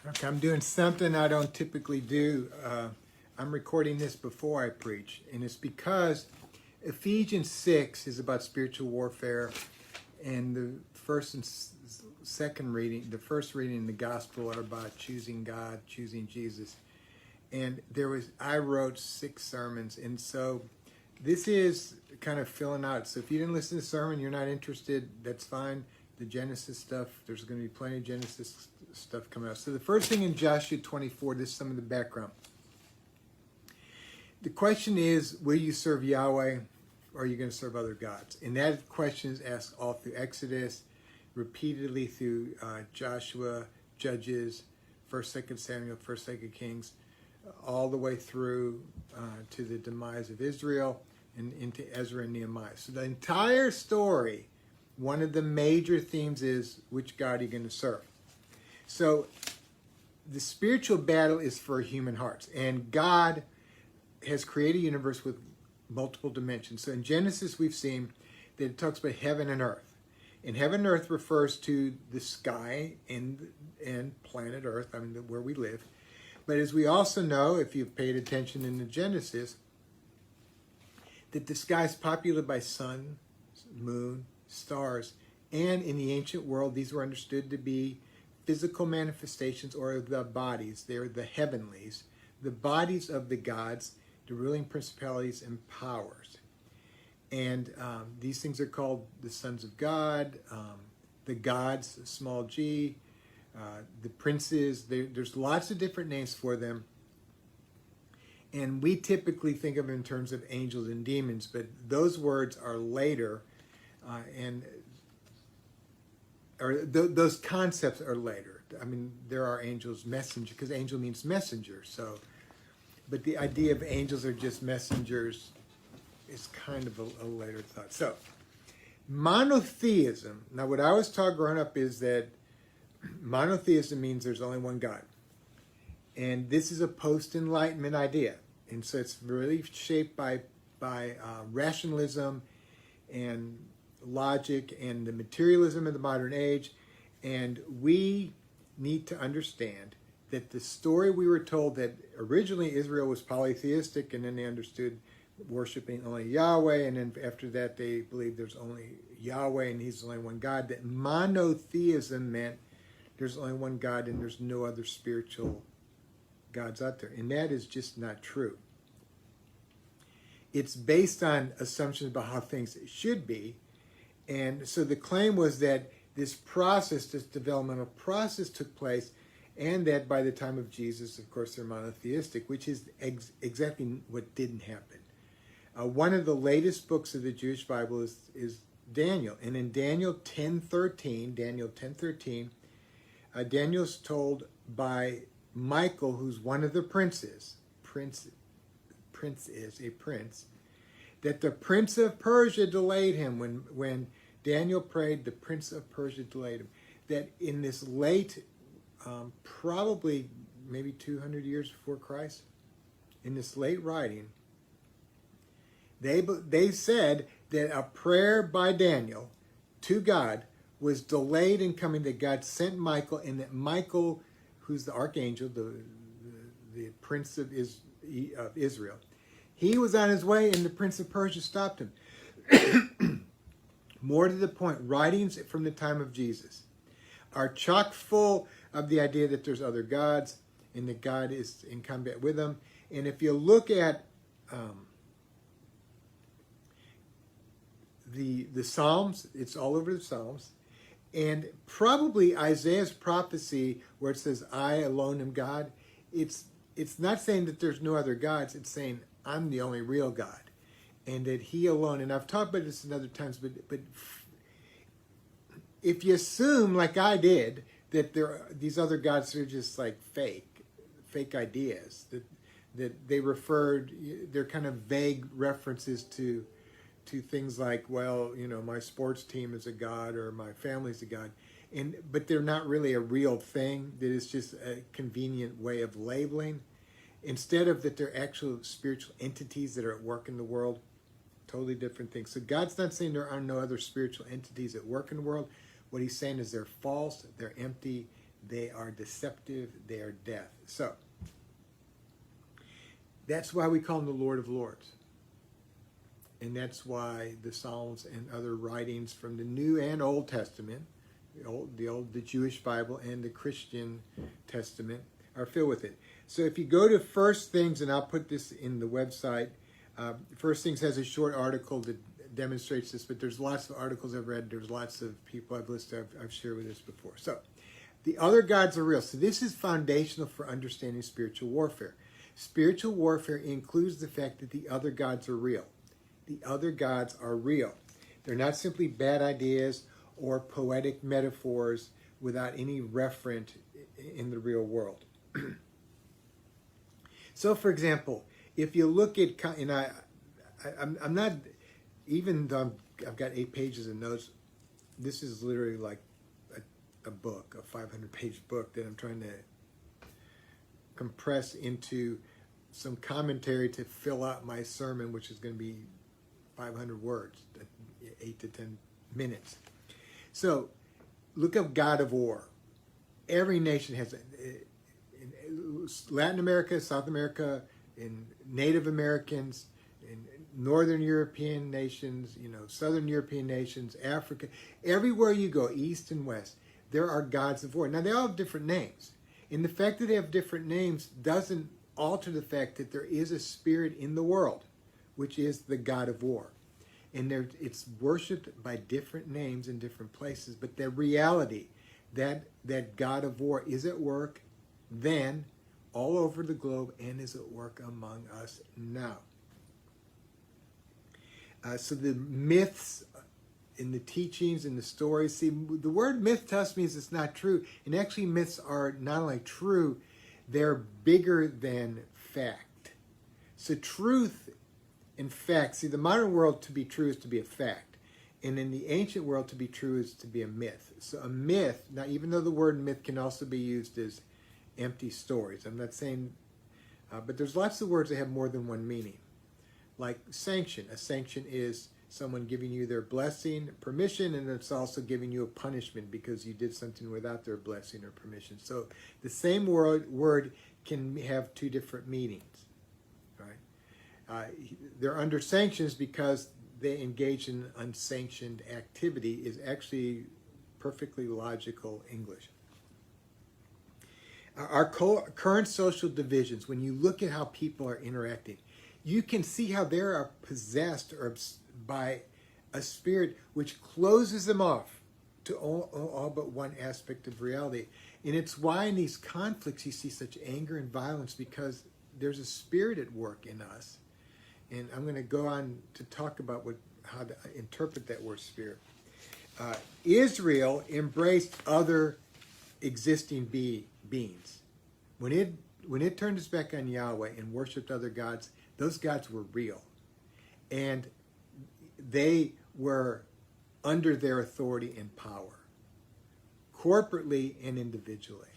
Okay, I'm doing something I don't typically do. I'm recording this before I preach, and it's because Ephesians 6 is about spiritual warfare, and the first and second reading, the first reading in the gospel are about choosing God, choosing Jesus. And I wrote 6 sermons, and so this is kind of filling out. So if you didn't listen to the sermon, you're not interested, that's fine. The Genesis stuff, there's going to be plenty of Genesis stuff coming out. So the first thing in Joshua 24, this is some of the background. The question is, will you serve Yahweh, or are you going to serve other gods? And that question is asked all through Exodus, repeatedly through Joshua, Judges, 1st, 2nd Samuel, 1st, 2nd Kings, all the way through to the demise of Israel and into Ezra and Nehemiah. So the entire story, one of the major themes is, which God are you going to serve? So the spiritual battle is for human hearts. And God has created a universe with multiple dimensions. So in Genesis, we've seen that it talks about heaven and earth. And heaven and earth refers to the sky and planet Earth, I mean, where we live. But as we also know, if you've paid attention in the Genesis, that the sky is populated by sun, moon, stars, and in the ancient world, these were understood to be physical manifestations or the bodies. They're the heavenlies, the bodies of the gods, the ruling principalities and powers. And these things are called the sons of God, the gods, small g, the princes. There's lots of different names for them. And we typically think of them in terms of angels and demons, but those words are later, those concepts are later. I mean, there are angels, messenger, because angel means messenger. So, but the idea of angels are just messengers is kind of a later thought. So, monotheism. Now, what I was taught growing up is that monotheism means there's only one God. And this is a post-Enlightenment idea. And so it's really shaped by rationalism and logic and the materialism of the modern age. And we need to understand that the story we were told that originally Israel was polytheistic, and then they understood worshiping only Yahweh, and then after that they believed there's only Yahweh and he's the only one God, that monotheism meant there's only one God and there's no other spiritual gods out there. And that is just not true. It's based on assumptions about how things should be. And so the claim was that this process, this developmental process took place, and that by the time of Jesus, of course, they're monotheistic, which is exactly what didn't happen. One of the latest books of the Jewish Bible is Daniel. And in Daniel 10:13, Daniel's told by Michael, who's one of the princes, that the prince of Persia delayed him. When Daniel prayed, the prince of Persia delayed him. That in this late, probably maybe 200 years before Christ, in this late writing, they said that a prayer by Daniel to God was delayed in coming, that God sent Michael, and that Michael, who's the archangel, the prince of Israel, he was on his way, and the prince of Persia stopped him. More to the point, writings from the time of Jesus are chock full of the idea that there's other gods and that God is in combat with them. And if you look at the Psalms, it's all over the Psalms, and probably Isaiah's prophecy where it says, I alone am God, it's not saying that there's no other gods, it's saying I'm the only real God, and that he alone, and I've talked about this in other times, but if you assume, like I did, that these other gods are just like fake ideas, that they're kind of vague references to things like, well, you know, my sports team is a god or my family's a god, but they're not really a real thing, that it's just a convenient way of labeling, instead of that they're actual spiritual entities that are at work in the world. Totally different things. So God's not saying there are no other spiritual entities at work in the world. What he's saying is they're false, they're empty, They are deceptive. They are death. So, that's why we call him the Lord of Lords. And that's why the Psalms and other writings from the New and Old Testament, the Jewish Bible and the Christian Testament, are filled with it. So if you go to First Things, and I'll put this in the website, First Things has a short article that demonstrates this, but there's lots of articles I've read. There's lots of people I've listed. I've shared with this before. So the other gods are real. So this is foundational for understanding spiritual warfare. Spiritual warfare includes the fact that the other gods are real. The other gods are real. They're not simply bad ideas or poetic metaphors without any referent in the real world. So, for example, if you look at, and I'm not, even though I've got 8 pages of notes, this is literally like a book, a 500-page book that I'm trying to compress into some commentary to fill out my sermon, which is going to be 500 words, 8 to 10 minutes. So, look up God of War. Every nation has, in Latin America, South America, in Native Americans, in Northern European nations, Southern European nations, Africa, everywhere you go, East and West, there are gods of war. Now, they all have different names. And the fact that they have different names doesn't alter the fact that there is a spirit in the world, which is the God of War. And it's worshipped by different names in different places, but the reality that God of War is at work then all over the globe and is at work among us now. So the myths and the teachings and the stories, see, the word myth to us means it's not true. And actually myths are not only true, they're bigger than fact. So truth and fact, see, the modern world, to be true is to be a fact. And in the ancient world, to be true is to be a myth. So a myth, now even though the word myth can also be used as empty stories, I'm not saying, but there's lots of words that have more than one meaning. Like sanction. A sanction is someone giving you their blessing, permission, and it's also giving you a punishment because you did something without their blessing or permission. So the same word can have 2 different meanings. Right? They're under sanctions because they engage in unsanctioned activity is actually perfectly logical English. Our current social divisions, when you look at how people are interacting, you can see how they are possessed or by a spirit which closes them off to all but one aspect of reality. And it's why in these conflicts you see such anger and violence, because there's a spirit at work in us. And I'm going to go on to talk about how to interpret that word spirit. Israel embraced other existing beings. When it turned its back on Yahweh and worshipped other gods, those gods were real. And they were under their authority and power, corporately and individually.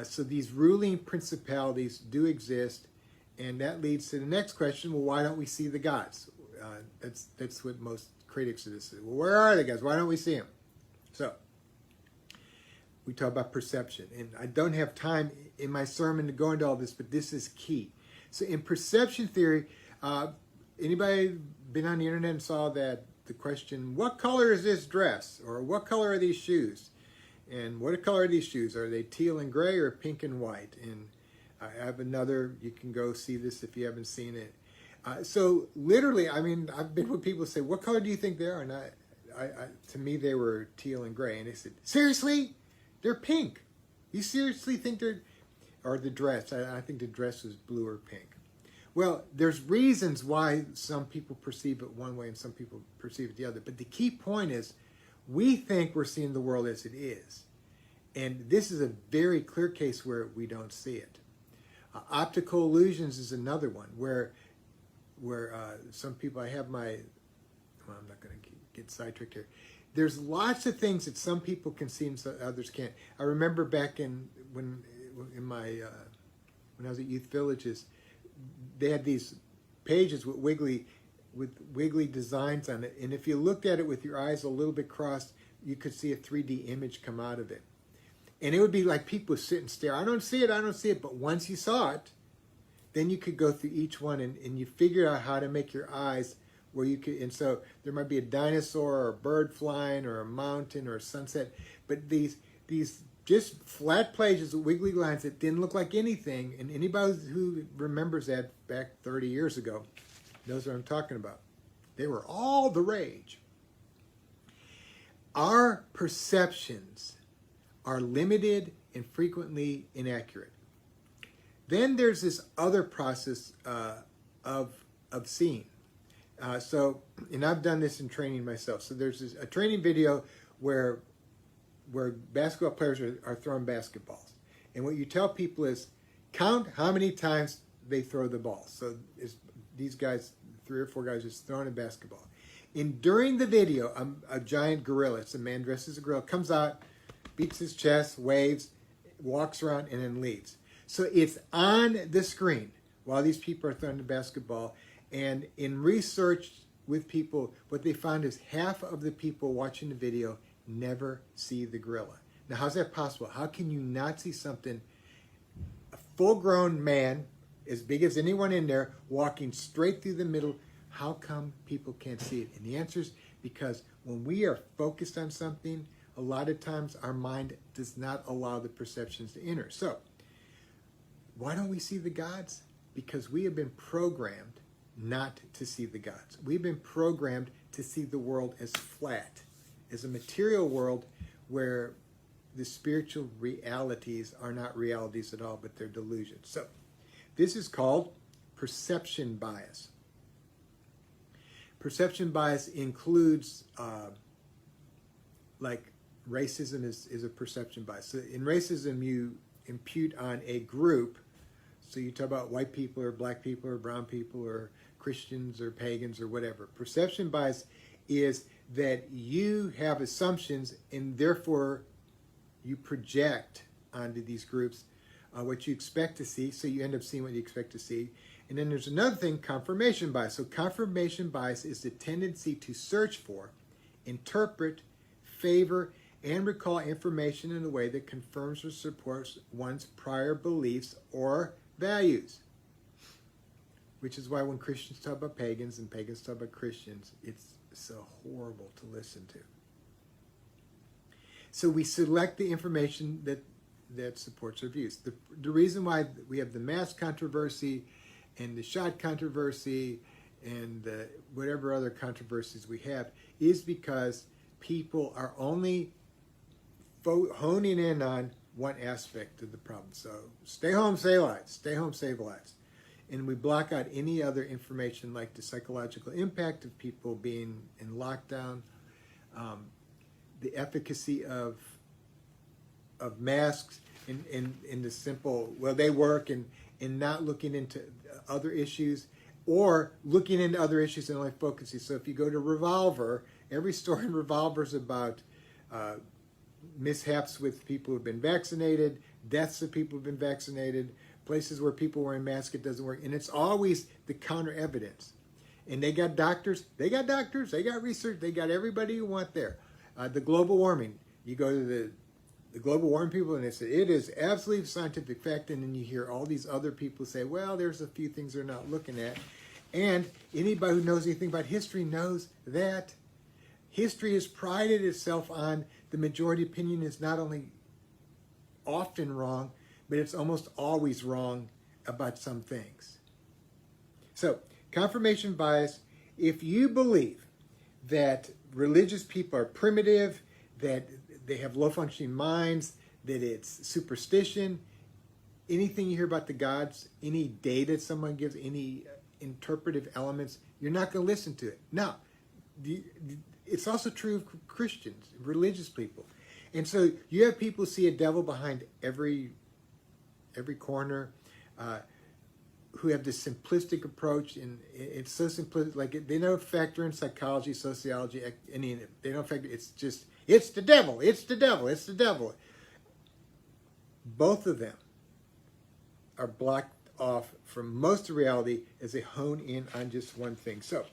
So these ruling principalities do exist, and that leads to the next question, well, why don't we see the gods? That's what most critics of this say. Well, where are the gods? Why don't we see them? So, we talk about perception, and I don't have time in my sermon to go into all this, but this is key. So in perception theory, anybody been on the internet and saw that the question, what color is this dress? Or what color are these shoes? And what color are these shoes? Are they teal and gray or pink and white? And I have another, you can go see this if you haven't seen it. So literally, I mean, I've been with people who say, what color do you think they are? And to me, they were teal and gray. And they said, seriously? They're pink. You seriously think they're, or the dress, I think the dress was blue or pink. Well, there's reasons why some people perceive it one way and some people perceive it the other. But the key point is, we think we're seeing the world as it is. And this is a very clear case where we don't see it. Optical illusions is another one where some people, I have my, well, I'm not going to get sidetracked here. There's lots of things that some people can see and others can't. I remember back when I was at Youth Villages, they had these pages with wiggly designs on it, and if you looked at it with your eyes a little bit crossed, you could see a 3D image come out of it. And it would be like people would sit and stare. I don't see it, I don't see it. But once you saw it, then you could go through each one and you figure out how to make your eyes where you could. And so there might be a dinosaur or a bird flying or a mountain or a sunset. But these just flat places with wiggly lines that didn't look like anything. And anybody who remembers that back 30 years ago knows what I'm talking about. They were all the rage. Our perceptions are limited and frequently inaccurate. Then there's this other process of seeing. And I've done this in training myself. So there's a training video where basketball players are throwing basketballs. And what you tell people is count how many times they throw the ball. So these guys, 3 or 4 guys just throwing a basketball. And during the video, a giant gorilla, it's a man dressed as a gorilla, comes out, beats his chest, waves, walks around, and then leaves. So it's on the screen while these people are throwing the basketball. And in research with people, what they found is half of the people watching the video never see the gorilla. Now, how's that possible? How can you not see something, a full-grown man, as big as anyone in there, walking straight through the middle? How come people can't see it? And the answer is because when we are focused on something, a lot of times our mind does not allow the perceptions to enter. So, why don't we see the gods? Because we have been programmed not to see the gods. We've been programmed to see the world as flat, as a material world where the spiritual realities are not realities at all, but they're delusions. So, this is called perception bias. Perception bias includes, like racism is a perception bias. So in racism, you impute on a group. So you talk about white people or black people or brown people or Christians or pagans or whatever. Perception bias is that you have assumptions and therefore you project onto these groups what you expect to see. So you end up seeing what you expect to see. And then there's another thing, confirmation bias. So confirmation bias is the tendency to search for, interpret, favor, and recall information in a way that confirms or supports one's prior beliefs or values. Which is why when Christians talk about pagans and pagans talk about Christians, it's so horrible to listen to. So we select the information that supports our views. The reason why we have the mask controversy and the shot controversy and whatever other controversies we have is because people are only honing in on one aspect of the problem. So stay home, save lives. Stay home, save lives. And we block out any other information like the psychological impact of people being in lockdown, the efficacy of masks, in the simple, well, they work, and not looking into other issues, or looking into other issues and only focusing. So if you go to Revolver, every story in Revolver is about mishaps with people who've been vaccinated, deaths of people who've been vaccinated, places where people wearing masks, it doesn't work. And it's always the counter evidence. And they got doctors, they got research, they got everybody you want there. The global warming, you go to the global warming people and they say, it is absolutely scientific fact. And then you hear all these other people say, well, there's a few things they're not looking at. And anybody who knows anything about history knows that history has prided itself on the majority opinion is not only often wrong, but it's almost always wrong about some things. So, confirmation bias, if you believe that religious people are primitive, that they have low-functioning minds, that it's superstition, anything you hear about the gods, any data someone gives, any interpretive elements, you're not going to listen to it. Now, it's also true of Christians, religious people. And so you have people who see a devil behind every corner, who have this simplistic approach, and it's so simplistic, like they don't factor in psychology, sociology, they don't factor, it's just, it's the devil, it's the devil, it's the devil. Both of them are blocked off from most of reality as they hone in on just one thing. So,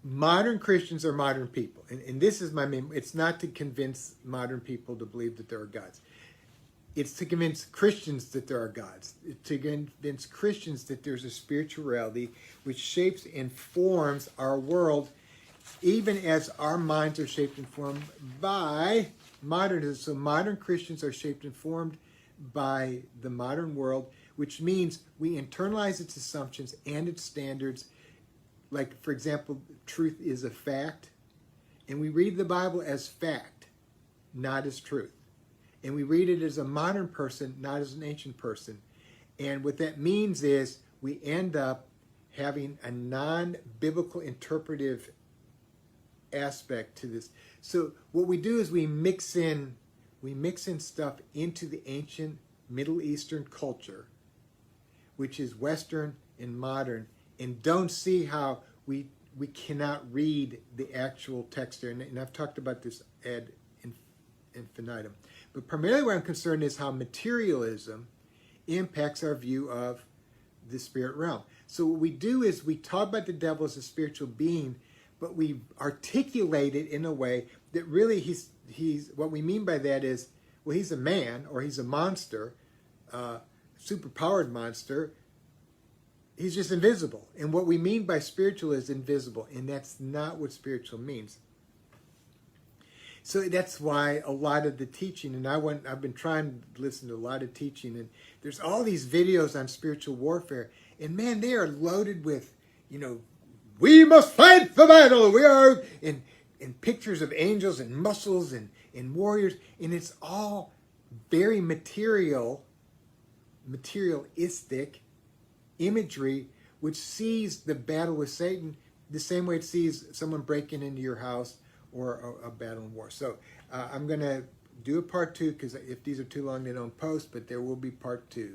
modern Christians are modern people. And this is my main, it's not to convince modern people to believe that there are gods. It's to convince Christians that there are gods. It's to convince Christians that there's a spiritual reality which shapes and forms our world, even as our minds are shaped and formed by modernism. So modern Christians are shaped and formed by the modern world, which means we internalize its assumptions and its standards. Like, for example, truth is a fact. And we read the Bible as fact, not as truth. And we read it as a modern person, not as an ancient person. And what that means is we end up having a non-biblical interpretive aspect to this. So what we do is we mix in stuff into the ancient Middle Eastern culture, which is Western and modern, and don't see how we cannot read the actual text there. And I've talked about this ad infinitum. But primarily where I'm concerned is how materialism impacts our view of the spirit realm. So what we do is we talk about the devil as a spiritual being, but we articulate it in a way that really he's what we mean by that is, well, he's a man or he's a monster, superpowered monster. He's just invisible. And what we mean by spiritual is invisible, and that's not what spiritual means. So that's why a lot of the teaching, and I've been trying to listen to a lot of teaching, and there's all these videos on spiritual warfare, and man, they are loaded with, we must fight the battle. We are in pictures of angels and muscles and warriors, and it's all very materialistic imagery, which sees the battle with Satan the same way it sees someone breaking into your house or a battle in war. So I'm going to do a part 2, because if these are too long, they don't post, but there will be part 2.